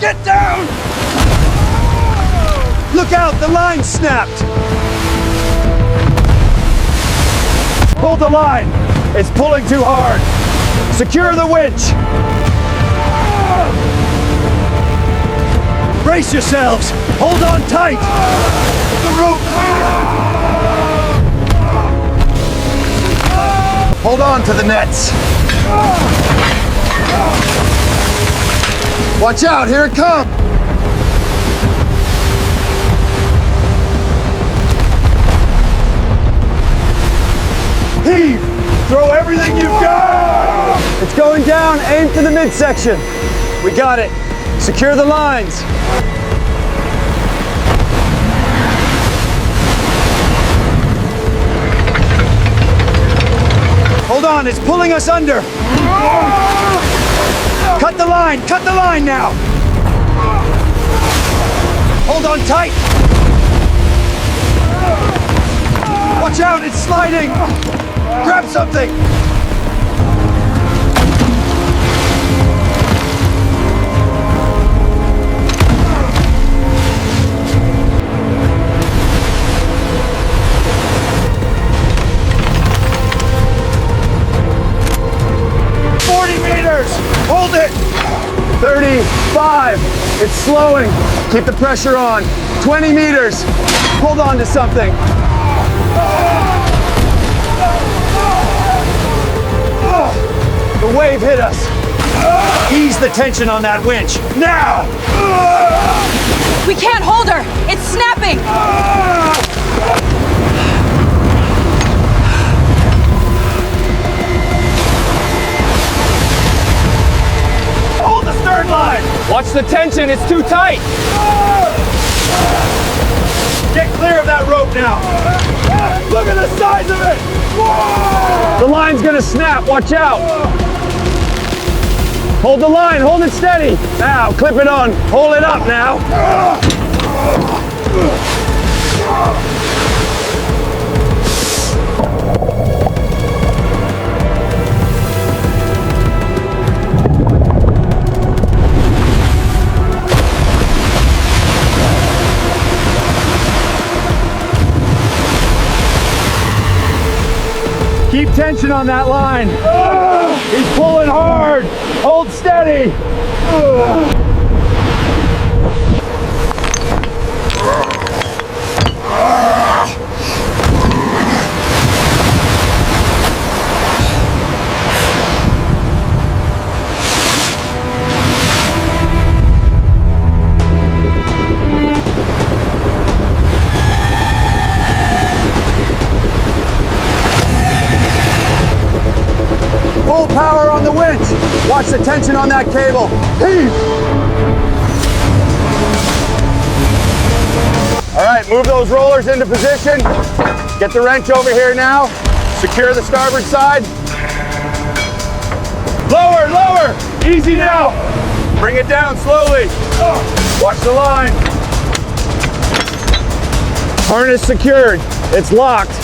Get down! Look out, the line snapped! Pull the line. It's pulling too hard. Secure the winch. Brace yourselves. Hold on tight. The rope. Hold on to the nets. Watch out, here it comes. Heave! Throw everything you've got! It's going down, aim for the midsection. We got it. Secure the lines. Hold on, it's pulling us under. Cut the line now. Hold on tight. Watch out, it's sliding. Grab something! Hold it! 35. It's slowing. Keep the pressure on. 20 meters. Hold on to something. The wave hit us. Ease the tension on that winch. Now! We can't hold her. It's snapping. Hold the stern line. Watch the tension, it's too tight. Get clear of that rope now. Look at the size of it. The line's gonna snap, watch out. Hold the line, hold it steady. Now, clip it on, hold it up now. Keep tension on that line. He's pulling hard. Hold steady. Full power on the winch. Watch the tension on that cable. Heave! All right, move those rollers into position. Get the wrench over here now. Secure the starboard side. Lower, lower! Easy now. Bring it down slowly. Watch the line. Harness secured. It's locked.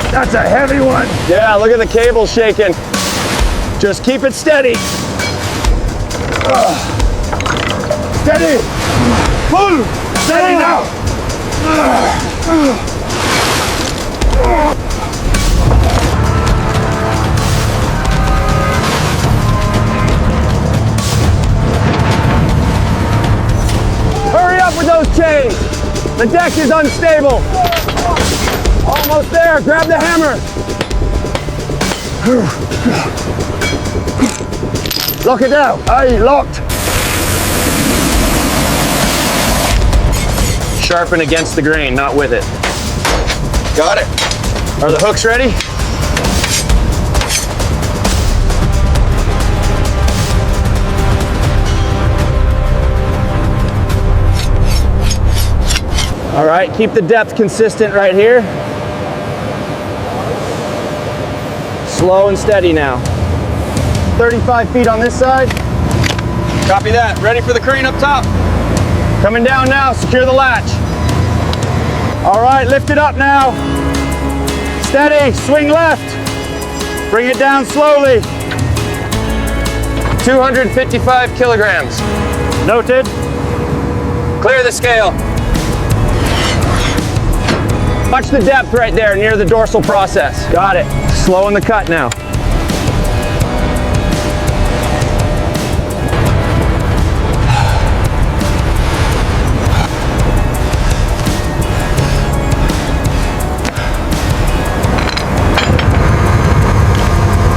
That's a heavy one. Yeah, look at the cable shaking. Just keep it steady. Steady. Pull. Steady now. Hurry up with those chains. The deck is unstable. Almost there, grab the hammer. Lock it down. Aye, locked. Sharpen against the grain, not with it. Got it. Are the hooks ready? All right, keep the depth consistent right here. Slow and steady now. 35 feet on this side. Copy that. Ready for the crane up top. Coming down now, secure the latch. All right, lift it up now. Steady, swing left. Bring it down slowly. 255 kilograms. Noted. Clear the scale. Watch the depth right there near the dorsal process. Got it. Slowing the cut now.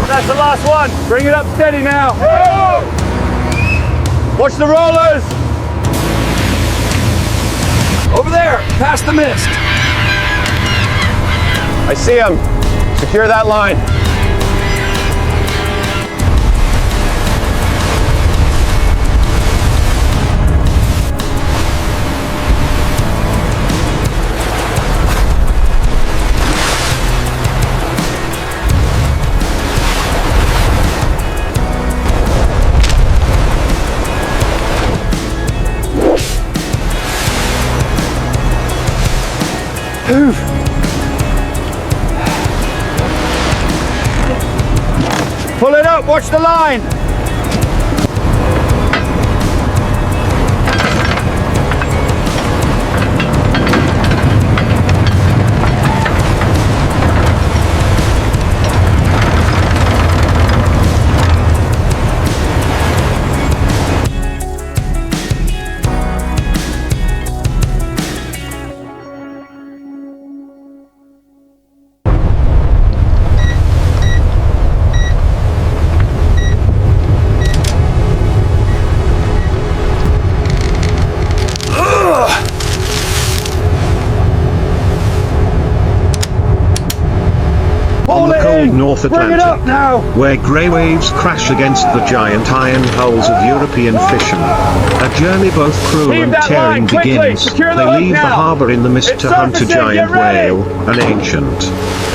That's the last one. Bring it up steady now. Watch the rollers. Over there, past the mist. I see him. Secure that line. Pull it up, watch the line. On the cold North Bring it up Atlantic, now. where grey waves crash against the giant iron hulls of European fishermen, a journey both cruel Heave and that tearing line, quickly. begins. Secure the They hook leave the now. harbour in the mist It's to hunt a surfacing, giant get ready. whale, an ancient,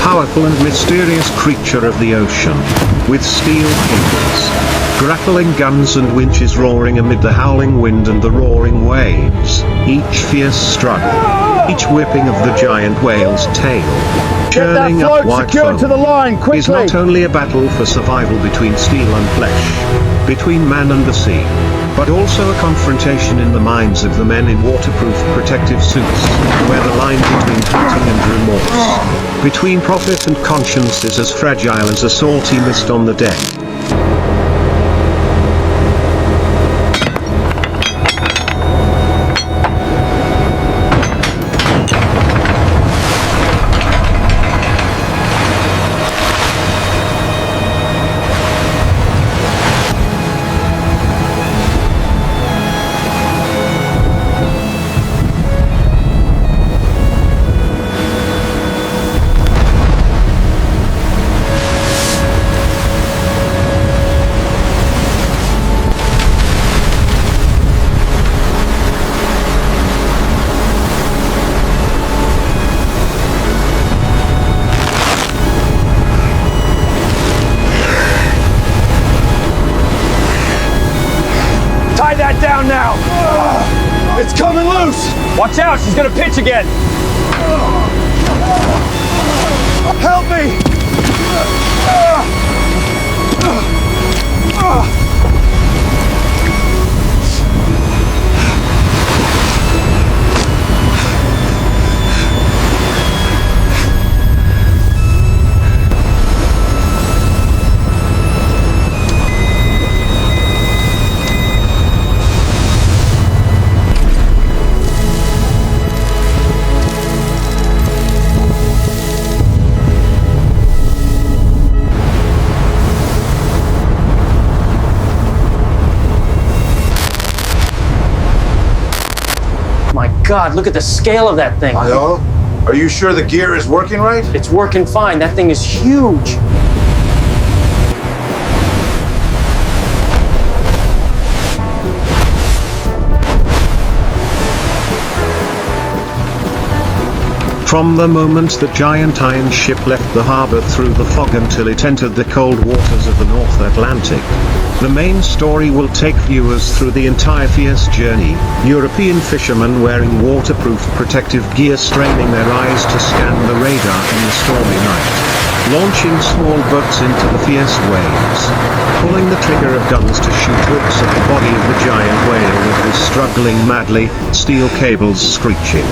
powerful and mysterious creature of the ocean, with steel cables, grappling guns and winches roaring amid the howling wind and the roaring waves, each fierce struggle, each whipping of the giant whale's tail, Get that churning up float white secured foam, to the line, quickly. is not only a battle for survival between steel and flesh, between man and the sea, but also a confrontation in the minds of the men in waterproof protective suits, where the line between hunting and remorse, between profit and conscience is as fragile as a salty mist on the deck. Tie that down now. It's coming loose. Watch out, she's gonna pitch again. Help me. My God, look at the scale of that thing. Hello? Are you sure the gear is working right? It's working fine. That thing is huge. From the moment the giant iron ship left the harbour through the fog until it entered the cold waters of the North Atlantic, the main story will take viewers through the entire fierce journey, European fishermen wearing waterproof protective gear straining their eyes to scan the radar in the stormy night. launching small boats into the fierce waves. Pulling the trigger of guns to shoot hooks at the body of the giant whale that was struggling madly, steel cables screeching.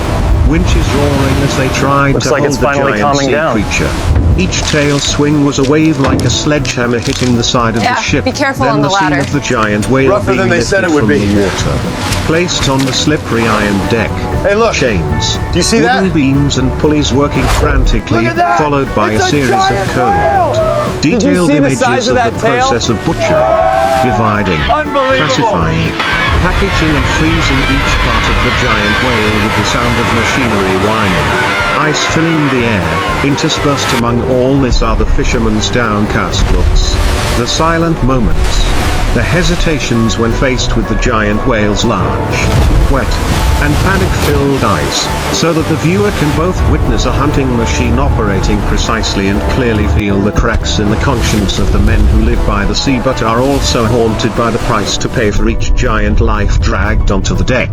Winches roaring as they tried Looks to like hold it's the finally giant calming sea down. creature. Each tail swing was a wave like a sledgehammer hitting the side of Yeah, the ship. be careful then on the scene ladder. of the giant whale Rougher being than they said lifted it would from be. the water. Placed on the slippery iron deck. Hey, look. Chains. Do you see that? Wooden beams and pulleys working frantically, Look at that! followed by It's a a series of giant cold, whale! Did you detailed see the images size of of that the tail? process of butchering, dividing, Unbelievable. classifying, packaging and freezing each part of the giant whale with the sound of machinery whining. Ice filling the air, interspersed among all this are the fishermen's downcast looks. The silent moments. The hesitations when faced with the giant whale's large, wet, and panic-filled eyes, so that the viewer can both witness a hunting machine operating precisely and clearly feel the cracks in the conscience of the men who live by the sea but are also haunted by the price to pay for each giant life dragged onto the deck.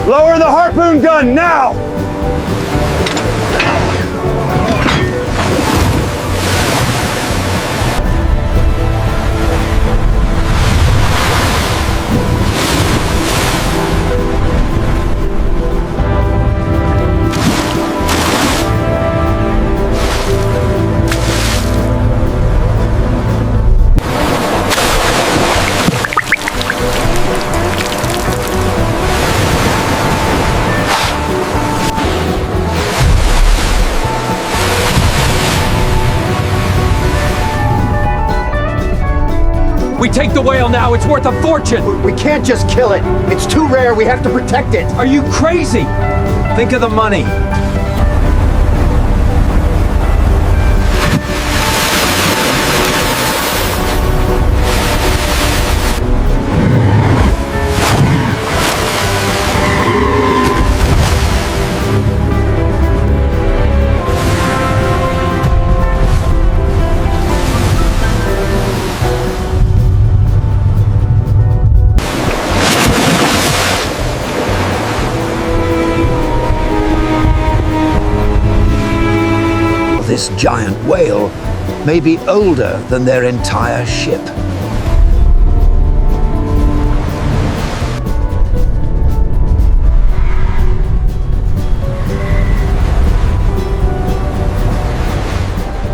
Lower the harpoon gun now! We take the whale now, it's worth a fortune! We can't just kill it. It's too rare. We have to protect it. Are you crazy? Think of the money. This giant whale may be older than their entire ship.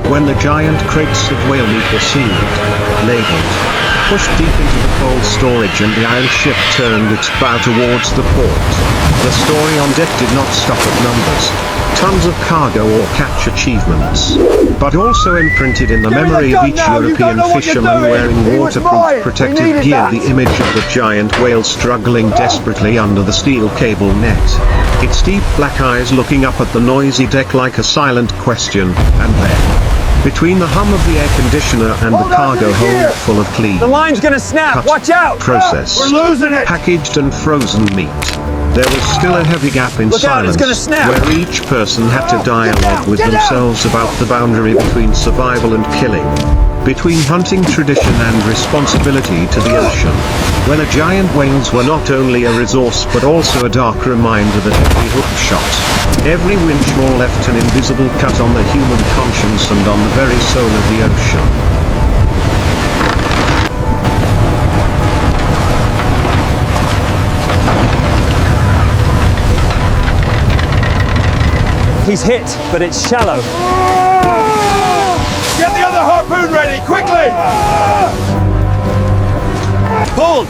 When the giant crates of whale meat were sealed, labeled, pushed deep into the cold storage and the iron ship turned its bow towards the port, the story on deck did not stop at numbers, tons of cargo or catch achievements, but also imprinted in the Give me the memory of gun each now, you European don't know what you're fisherman doing. wearing He was waterproof mine. We protective needed gear that. the image of the giant whale struggling desperately under the steel cable net, its deep black eyes looking up at the noisy deck like a silent question, and then, between the hum of the air conditioner and Hold the on to cargo the gear. hold full of clean, The line's gonna snap, cut, watch out! processed, We're losing it. packaged and frozen meat. There was still a heavy gap in Look out, it's silence, gonna snap. where each person had to dialogue with get down. themselves about the boundary between survival and killing, between hunting tradition and responsibility to the ocean, where the giant whales were not only a resource but also a dark reminder that every hook shot, every winch roll left an invisible cut on the human conscience and on the very soul of the ocean. He's hit, but it's shallow. Get the other harpoon ready, quickly! Pulled!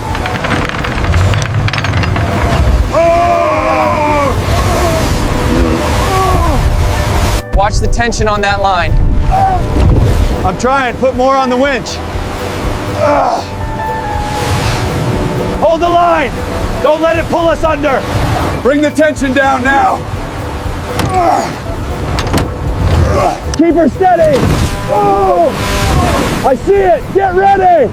Watch the tension on that line. I'm trying, put more on the winch. Hold the line! Don't let it pull us under! Bring the tension down now! Keep her steady! Oh! I see it! Get ready!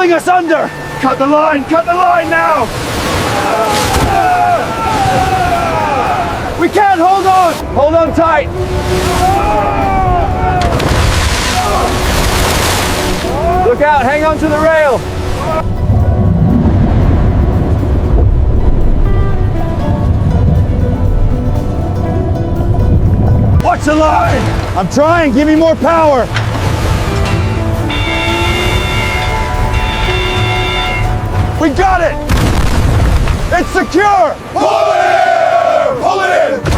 pulling us under! Cut the line now! We can't hold on! Hold on tight! Look out, hang on to the rail! Watch the line! I'm trying, give me more power! We got it! It's secure! Pull it in! Pull it in!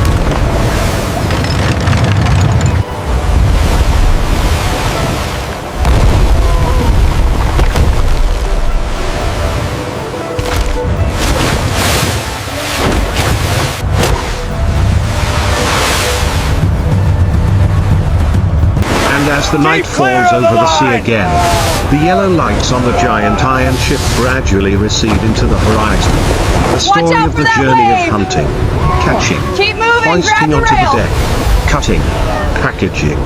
And as the night falls over the sea again, the yellow lights on the giant iron ship gradually recede into the horizon. The story out of for the that journey wave! of hunting, catching, Keep moving, grab hoisting the onto rail! the deck, cutting, packaging,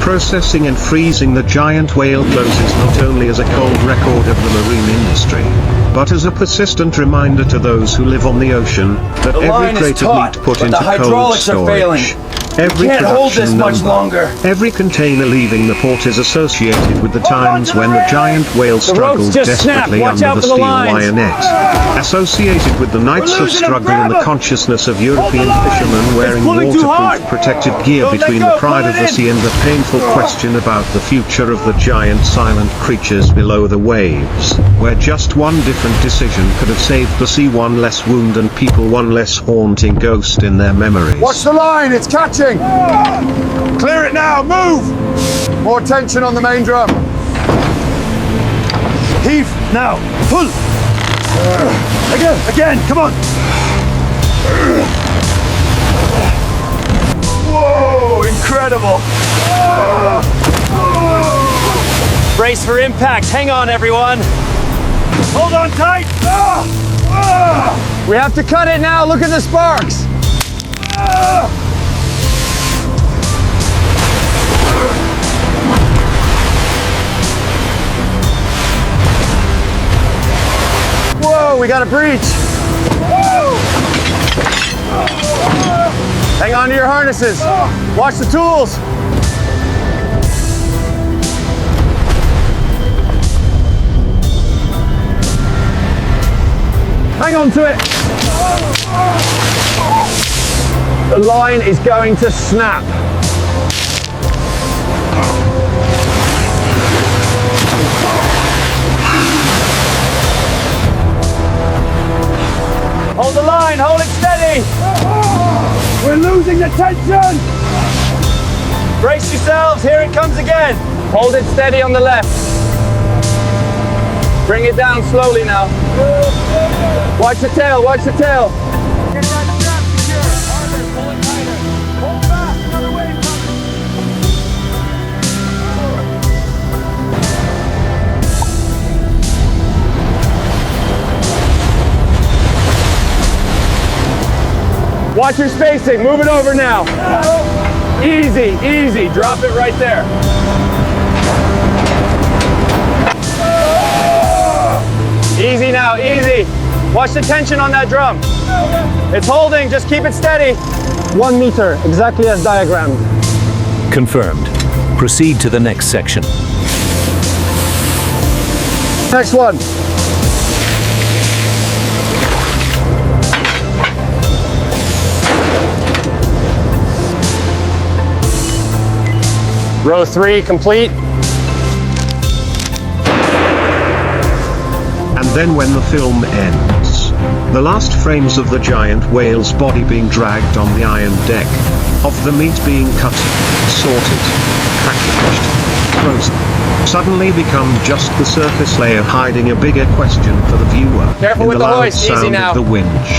processing and freezing the giant whale closes not only as a cold record of the marine industry, but as a persistent reminder to those who live on the ocean that The line every is crate of taut, meat put but into the cold hydraulics are failing. storage, every Can't hold production this much number, longer. every container leaving the port is associated with the times when the giant whale struggled just snapped. desperately Watch under out the for the steel lines. wire net. Associated with the nights We're of losing 'em, struggle grab and the 'em. consciousness of European line. fishermen It's wearing pulling too hard. waterproof protective gear Don't let between go, the pride pull of it the in. sea and the painful question about the future of the giant silent creatures below the waves, where just one different decision could have saved the sea one less wound and people one less haunting ghost in their memories. Watch the line, it's catching! Clear it now, move! More tension on the main drum. Heave, now, pull! Again, come on! Whoa, incredible! Brace for impact, hang on everyone! Hold on tight! We have to cut it now, look at the sparks! Whoa, we got a breach! Hang on to your harnesses. Watch the tools. Hang on to it. The line is going to snap. Hold the line, hold it steady! We're losing the tension! Brace yourselves, here it comes again! Hold it steady on the left. Bring it down slowly now. Watch the tail, watch the tail. Get that strap secure! Harder, pull it tighter! Hold fast, another wave coming! Watch your spacing, move it over now. Easy, easy, drop it right there. Easy now, easy. Watch the tension on that drum. It's holding, just keep it steady. 1 meter, exactly as diagrammed. Confirmed. Proceed to the next section. Next one. Row 3 complete. And then when the film ends, the last frames of the giant whale's body being dragged on the iron deck, of the meat being cut, sorted, packaged, frozen, suddenly become just the surface layer hiding a bigger question for the viewer. Careful in with the the loud hoist, easy sound now. of the winch.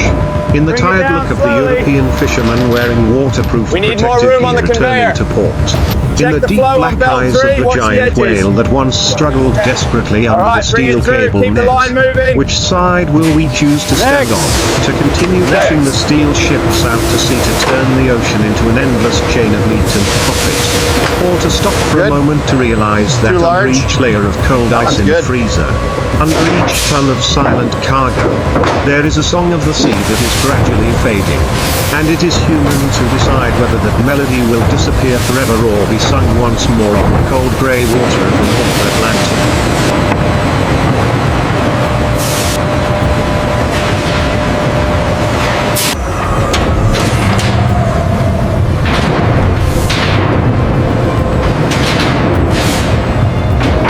In the Bring it tired down look of the slowly. European fisherman wearing waterproof We need protective more room on gear the conveyor. returning to port. Check In the the deep flow on black belt eyes of 3, the watch the giant edges. whale that once struggled desperately under right, the bring steel it through, cable keep the line net. moving. Which side will we choose to stand Next. on? To continue pushing the steel ships out to sea to turn the ocean into an endless chain of meat and profit? Or to to stop for a moment to realize that Too under large? each layer of cold ice in the good. freezer, under each ton of silent cargo, there is a song of the sea that is gradually fading. And it is human to decide whether that melody will disappear forever or be sung once more on the cold grey water of the North Atlantic.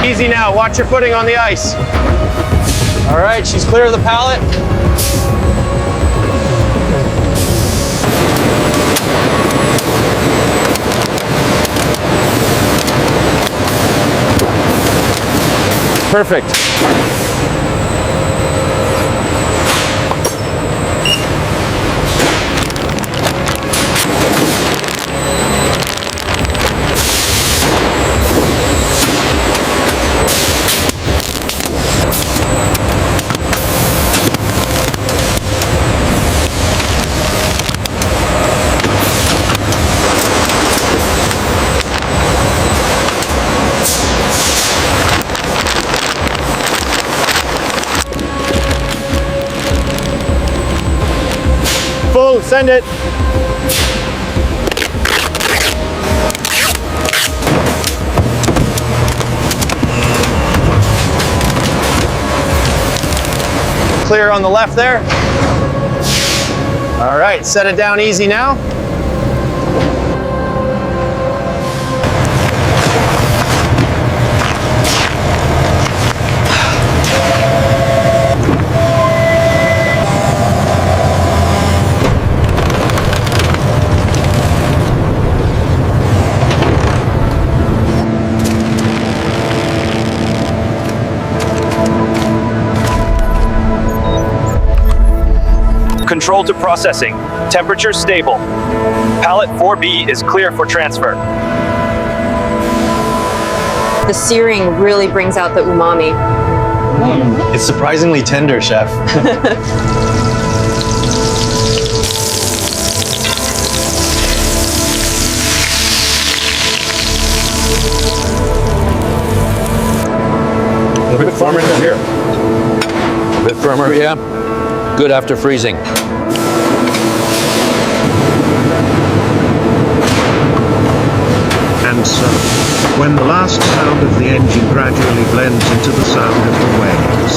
Easy now, watch your footing on the ice. All right, she's clear of the pallet. Perfect. Full, send it. Clear on the left there. All right, set it down easy now. Control to processing. Temperature stable. Pallet 4B is clear for transfer. The searing really brings out the umami. It's surprisingly tender, chef. A bit firmer in here. A bit firmer, yeah. Good after freezing. And so, when the last sound of the engine gradually blends into the sound of the waves,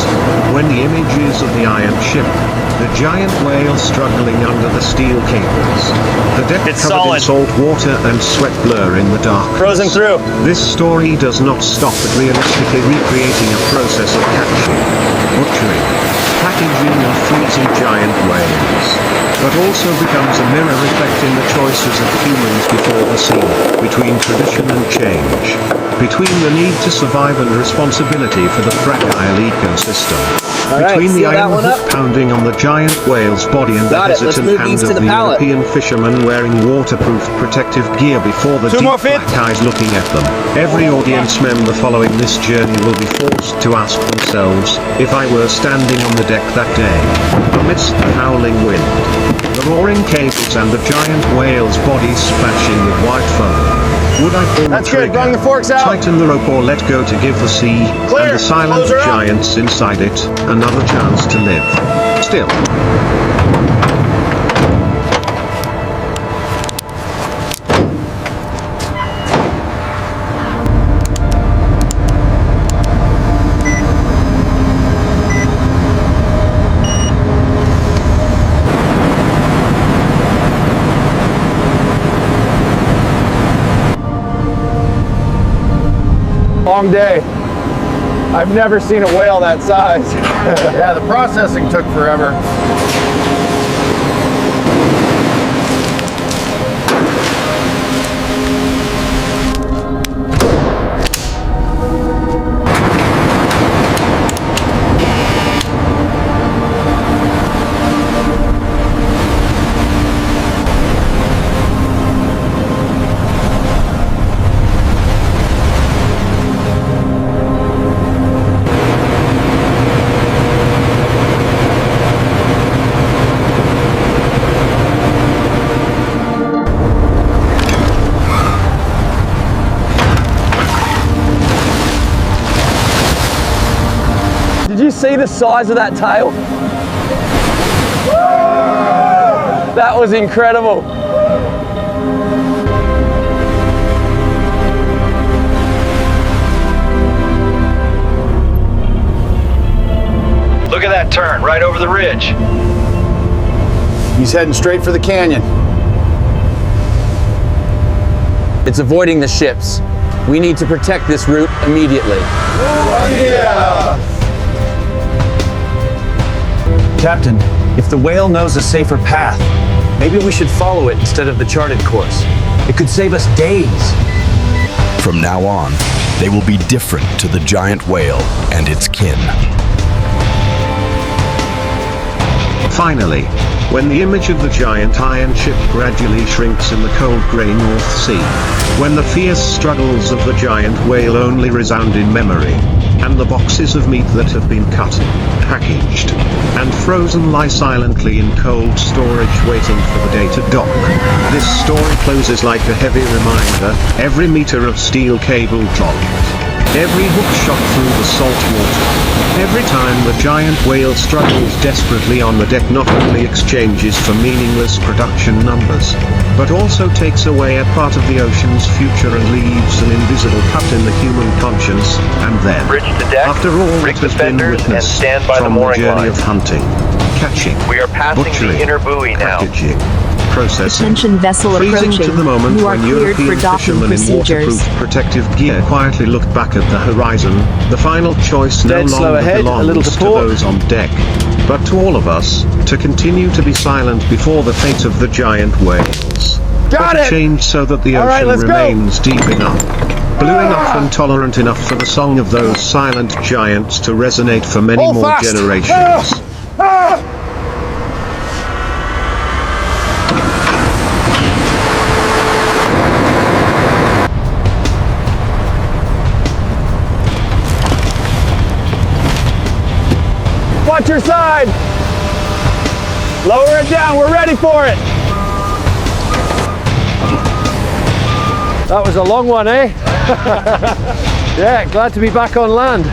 when the images of the iron ship, the giant whale struggling under the steel cables, the deck It's covered solid. in salt water and sweat blur in the dark. Frozen through. This story does not stop at realistically recreating a process of catching, butchering, packaging and freezing giant whales, but also becomes a mirror reflecting the choices of humans before the sea, between tradition and change, between the need to survive and responsibility for the fragile ecosystem, between the iron hook pounding on the giant whale's body and the hesitant hand of the European fisherman wearing waterproof protective gear before the deep black eyes looking at them. Every audience member following this journey will be forced to ask themselves, if I were standing on the deck that day, amidst the howling wind, the roaring cables and the giant whale's body splashing with white foam, would I pull the That's good, trigger, bung the forks out. tighten the rope or let go to give the sea, Clear. and the silent Close her up. giants inside it, another chance to live? Still. Long day. I've never seen a whale that size. Yeah, the processing took forever. you see the size of that tail? That was incredible. Look at that turn right over the ridge. He's heading straight for the canyon. It's avoiding the ships. We need to protect this route immediately. Captain, if the whale knows a safer path, maybe we should follow it instead of the charted course. It could save us days. From now on, they will be different to the giant whale and its kin. Finally, when the image of the giant iron ship gradually shrinks in the cold grey North Sea, when the fierce struggles of the giant whale only resound in memory, and the boxes of meat that have been cut, packaged, and frozen lie silently in cold storage waiting for the day to dock, this story closes like a heavy reminder, every meter of steel cable dropped, every hook shot through the salt water. Every time the giant whale struggles desperately on the deck, not only exchanges for meaningless production numbers, but also takes away a part of the ocean's future and leaves an invisible cut in the human conscience, and then, Bridge to deck, after all rig that has the been fenders, and witnessed stand by the from the mooring journey line. of hunting, catching, We are passing butchering, the inner buoy now. packaging, processing, Attention vessel freezing approaching. to the moment You are when cleared European for docking fishermen in procedures. waterproof protective gear quietly look back at the horizon. The final choice no Dead slow longer ahead, a little belongs to to port. those on deck, but to all of us, to continue to be silent before the fate of the giant whales. Got But it! change so that the All right, ocean let's go. remains deep enough, blue enough and tolerant enough for the song of those silent giants to resonate for many Hold more fast. generations. Watch your side. Lower it down. We're ready for it. That was a long one, eh? Yeah, glad to be back on land.